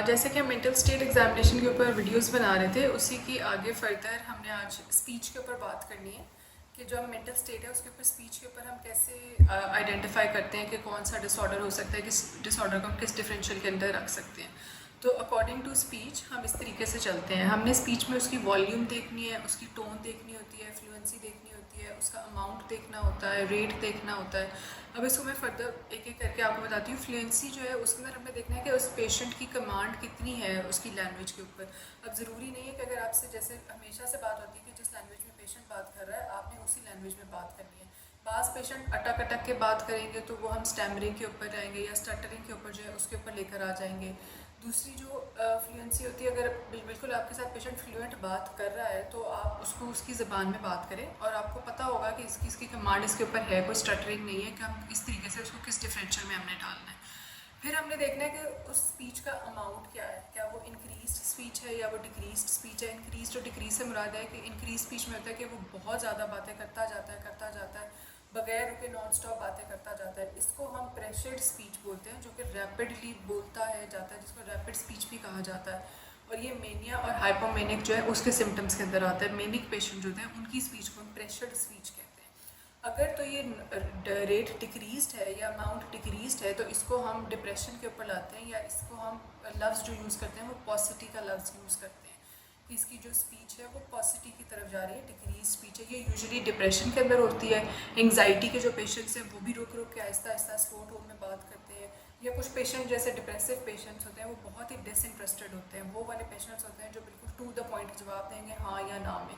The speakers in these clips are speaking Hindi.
जैसे कि हम मेंटल स्टेट एग्जामिनेशन के ऊपर वीडियोस बना रहे थे, उसी की आगे फर्दर हमने आज स्पीच के ऊपर बात करनी है कि जो हम मेंटल स्टेट है उसके ऊपर स्पीच के ऊपर हम कैसे आइडेंटिफाई करते हैं कि कौन सा डिसऑर्डर हो सकता है, किस डिसऑर्डर को हम किस डिफरेंशियल के अंदर रख सकते हैं। तो अकॉर्डिंग टू स्पीच हम इस तरीके से चलते हैं। हमने स्पीच में उसकी वॉल्यूम देखनी है, उसकी टोन देखनी होती है, फ्लुएंसी देखनी होती है, उसका अमाउंट देखना होता है, रेट देखना होता है। अब इसको मैं फर्दर एक एक करके आपको बताती हूँ। फ्लुएंसी जो है उसके अंदर हमें देखना है कि उस पेशेंट की कमांड कितनी है उसकी लैंग्वेज के ऊपर। अब ज़रूरी नहीं है कि अगर आपसे जैसे हमेशा से बात होती है कि जिस लैंग्वेज में पेशेंट बात कर रहा है आपने उसी लैंग्वेज में बात करनी है। बास पेशेंट अटक अटक के बात करेंगे तो वो हम स्टैमरिंग के ऊपर जाएंगे या स्टटरिंग के ऊपर जो है उसके ऊपर लेकर आ जाएंगे। दूसरी जो फ्लुएंसी होती है, अगर बिल्कुल आपके साथ पेशेंट फ्लुएंट बात कर रहा है तो आप उसको उसकी ज़बान में बात करें और आपको पता होगा कि इसकी कमांड इसके ऊपर है, कोई स्टटरिंग नहीं है कि हम किस तरीके से उसको किस डिफरेंशियल में हमने डालना है। फिर हमने देखना है कि उस स्पीच का अमाउंट क्या है, क्या वो इंक्रीज स्पीच है या वो डिक्रीज स्पीच है। इंक्रीज और डिक्रीज से मुराद है कि इंक्रीज स्पीच में होता है कि वो बहुत ज़्यादा बातें करता जाता है बगैर रुके नॉन स्टॉप बातें करता जाता है। इसको हम प्रेशर्ड स्पीच बोलते हैं, जो कि रैपिडली बोलता है जाता है, जिसको रैपिड स्पीच भी कहा जाता है। और ये मेनिया और हाइपोमेनिक जो है उसके सिम्टम्स के अंदर आता है। मेनिक पेशेंट जो होते हैं उनकी स्पीच को हम प्रेशर्ड स्पीच कहते हैं। अगर तो ये रेट डिक्रीज्ड है या अमाउंट डिक्रीज्ड है तो इसको हम डिप्रेशन के ऊपर लाते हैं, या इसको हम लफ्ज़ जो यूज़ करते हैं वो पॉसिटी का लफ्ज़ यूज़ करते हैं। इसकी जो स्पीच है वो पॉसिटी की तरफ जा रही है, डिक्रीज स्पीच है। ये यूजुअली डिप्रेशन के अंदर होती है। एंग्जाइटी के जो पेशेंट्स हैं वो भी रुक रुक के आहिस्ता आहिस्ता स्लो टोन में बात करते हैं। या कुछ पेशेंट जैसे डिप्रेसिव पेशेंट्स होते हैं वो बहुत ही डिसइंटरेस्टेड होते हैं। वो वाले पेशेंट्स होते हैं जो बिल्कुल टू द पॉइंट जवाब देंगे हाँ या ना में।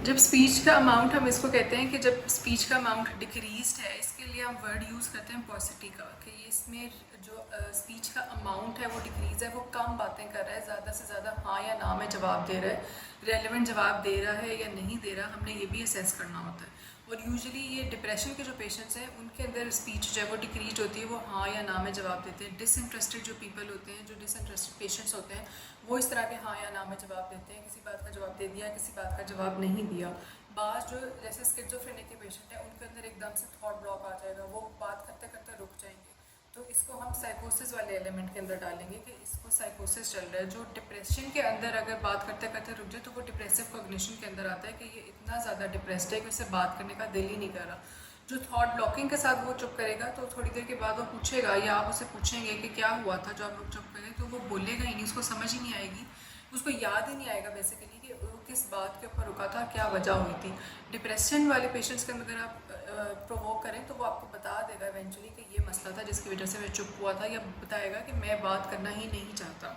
जब स्पीच का अमाउंट, हम इसको कहते हैं कि जब स्पीच का अमाउंट डिक्रीज्ड है, इसके लिए हम वर्ड यूज़ करते हैं पॉसिटी का, कि इसमें जो स्पीच का अमाउंट है वो डिक्रीज़ है, वो कम बातें कर रहा है, ज़्यादा से ज़्यादा हाँ या ना में जवाब दे रहा है, रेलेवेंट जवाब दे रहा है या नहीं दे रहा, हमने ये भी असेस करना होता है। और यूजुअली ये डिप्रेशन के जो पेशेंट्स हैं उनके अंदर स्पीच जो है वो डिक्रीज होती है, वो हाँ या ना में जवाब देते हैं। डिसइंटरेस्टेड जो पीपल होते हैं, जो डिसइंटरेस्टेड पेशेंट्स होते हैं, वो इस तरह के हाँ या ना में जवाब देते हैं, किसी बात का जवाब दे दिया, किसी बात का जवाब नहीं दिया। बास जो जैसे स्किज़ोफ्रेनिक के पेशेंट हैं उनके अंदर एकदम से थॉट ब्लॉक आ जाएगा, वो बात करते करते रुक जाएंगे। तो इसको हम साइकोसिस वाले एलिमेंट के अंदर डालेंगे कि इसको साइकोसिस चल रहा है। जो डिप्रेशन के अंदर अगर बात करते करते रुक जाए तो वो डिप्रेसिव कॉग्निशन के अंदर आता है कि ये इतना ज़्यादा डिप्रेस्ड है कि उसे बात करने का दिल ही नहीं कर रहा। जो थॉट ब्लॉकिंग के साथ वो चुप करेगा तो थोड़ी देर के बाद वो पूछेगा या आप उसे पूछेंगे कि क्या हुआ था जो आप लोग चुप करें, तो वो बोलेगा ही नहीं, उसको समझ ही नहीं आएगी, उसको याद ही नहीं आएगा बेसिकली कि वो किस बात के ऊपर रुका था, क्या वजह हुई थी। डिप्रेशन वाले पेशेंट्स के अंदर अगर आप प्रोवोक करें तो वो आपको बता देगा इवेंचुअली कि ये मसला था जिसकी वजह से मैं चुप हुआ था, या बताएगा कि मैं बात करना ही नहीं चाहता।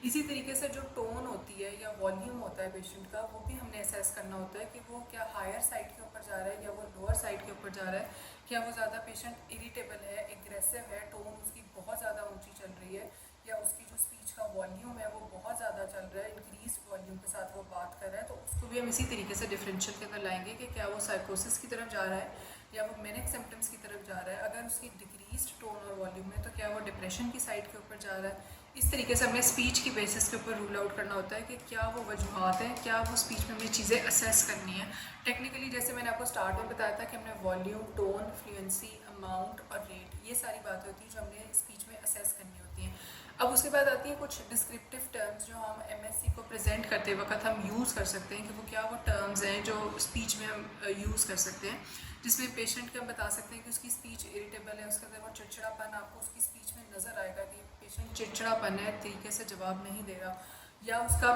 इसी तरीके से जो टोन होती है या वॉल्यूम होता है पेशेंट का, वो भी हमने असेस करना होता है कि वो क्या हायर साइड के ऊपर जा रहा है या वो लोअर साइड के ऊपर जा रहा है। क्या वो ज़्यादा पेशेंट इरिटेबल है, एग्रेसिव है, टोन उसकी बहुत ज़्यादा ऊंची चल रही है, या उसकी जो स्पीच का वॉल्यूम है वो बहुत ज़्यादा चल रहा है, इंक्रीज वॉल्यूम के साथ वो बात कर रहा है। तो उसको भी हम इसी तरीके से डिफरेंशियल के अंदर लाएंगे कि क्या वो साइकोसिस की तरफ जा रहा है या वो मैनिक सिम्टम्स की तरफ जा रहा है। अगर उसकी डिक्रीज टोन और वॉल्यूम है तो क्या वो डिप्रेशन की साइड के ऊपर जा रहा है। इस तरीके से हमें स्पीच की बेसिस के ऊपर रूल आउट करना होता है कि क्या वो वजूहत हैं, क्या वो स्पीच में हमें चीज़ें असेस करनी है। टेक्निकली जैसे मैंने आपको स्टार्ट में बताया था कि हमने वॉल्यूम, टोन, फ्लुएंसी, अमाउंट और रेट, ये सारी बातें होती हैं जो हमने स्पीच में असेस करनी होती हैं। अब उसके बाद आती है कुछ डिस्क्रिप्टिव टर्म्स जो हम एमएससी को प्रेजेंट करते वक्त हम यूज़ कर सकते हैं, कि वो क्या वो टर्म्स हैं जो स्पीच में हम यूज़ कर सकते हैं, जिसमें पेशेंट के हम बता सकते हैं कि उसकी स्पीच इरिटेबल है, उसके अंदर वो चिड़चिड़ापन आपको उसकी स्पीच में नज़र आएगा कि पेशेंट चिड़चिड़ापन है, तरीके से जवाब नहीं दे रहा, या उसका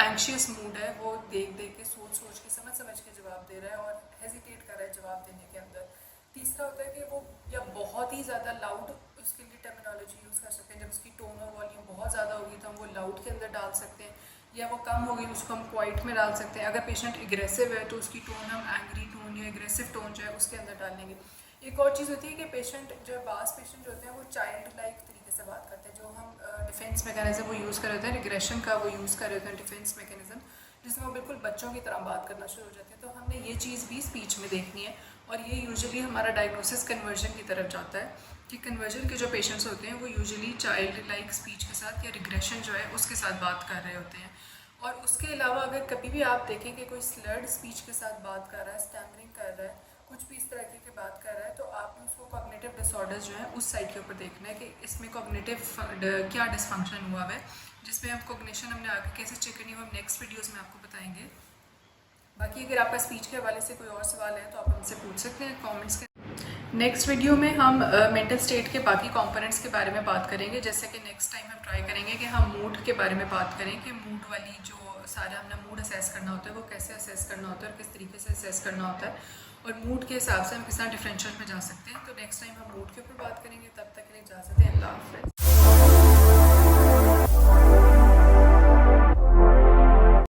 एंशियस मूड है, वो देख देख के सोच सोच के समझ समझ के जवाब दे रहा है और हेजिटेट कर रहा है जवाब देने के अंदर। तीसरा होता है कि वो या बहुत ही ज़्यादा लाउड, उसके लिए टर्मिनोलॉजी यूज़ कर सकते हैं। जब उसकी टोन और वॉल्यूम बहुत ज़्यादा होगी तो हम वो लाउड के अंदर डाल सकते हैं, या वो कम होगी उसको हम क्वाइट में डाल सकते हैं। अगर पेशेंट एग्रेसिव है तो उसकी टोन हम एंग्री टोन या एग्रेसिव टोन जो है उसके अंदर डालेंगे। एक और चीज़ होती है कि पेशेंट जो बास पेशेंट जो होते हैं वो चाइल्ड लाइक तरीके से बात करते हैं। जो हम डिफेंस मैकेनिज्म वो यूज़ कर रहे होते हैं, रिग्रेशन का वो यूज़ कर रहे होते हैं डिफेंस मैकेनिज्म, जिसमें वो बिल्कुल बच्चों की तरह बात करना शुरू हो जाते हैं। तो हमने ये चीज़ भी स्पीच में देखनी है, और ये यूजुअली हमारा डायग्नोसिस कन्वर्जन की तरफ जाता है कि कन्वर्जन के जो पेशेंट्स होते हैं वो यूजुअली चाइल्ड लाइक स्पीच के साथ या रिग्रेशन जो है उसके साथ बात कर रहे होते हैं। और उसके अलावा अगर कभी भी आप देखें कि कोई स्लर्ड स्पीच के साथ बात कर रहा है, स्टैमरिंग कर रहा है, कुछ भी इस तरह की बात कर रहा है, तो आपने उसको कॉग्निटिव डिसऑर्डर्स जो है उस साइड के ऊपर देखना है कि इसमें कॉग्निटिव क्या डिसफंक्शन हुआ है, जिसमें हम कोग्निशन हमने आगे कैसे चेक करनी है वो हम नेक्स्ट वीडियोज़ में आपको बताएंगे। बाकी अगर आपका स्पीच के हवाले से कोई और सवाल है तो आप हमसे पूछ सकते हैं कमेंट्स के। नेक्स्ट वीडियो में हम मेंटल स्टेट के बाकी कंपोनेंट्स के बारे में बात करेंगे। जैसे कि नेक्स्ट टाइम हम ट्राई करेंगे कि हम मूड के बारे में बात करें कि मूड वाली जो सारा हमने मूड असेस करना होता है वो कैसे असेस करना होता है और किस तरीके से असेस करना होता है और मूड के हिसाब से हम किस तरह डिफरेंशियल में जा सकते हैं। तो नेक्स्ट टाइम हम मूड के ऊपर बात करेंगे। तब तक के लिए इजाज़त है। अल्लाह हाफ़िज़।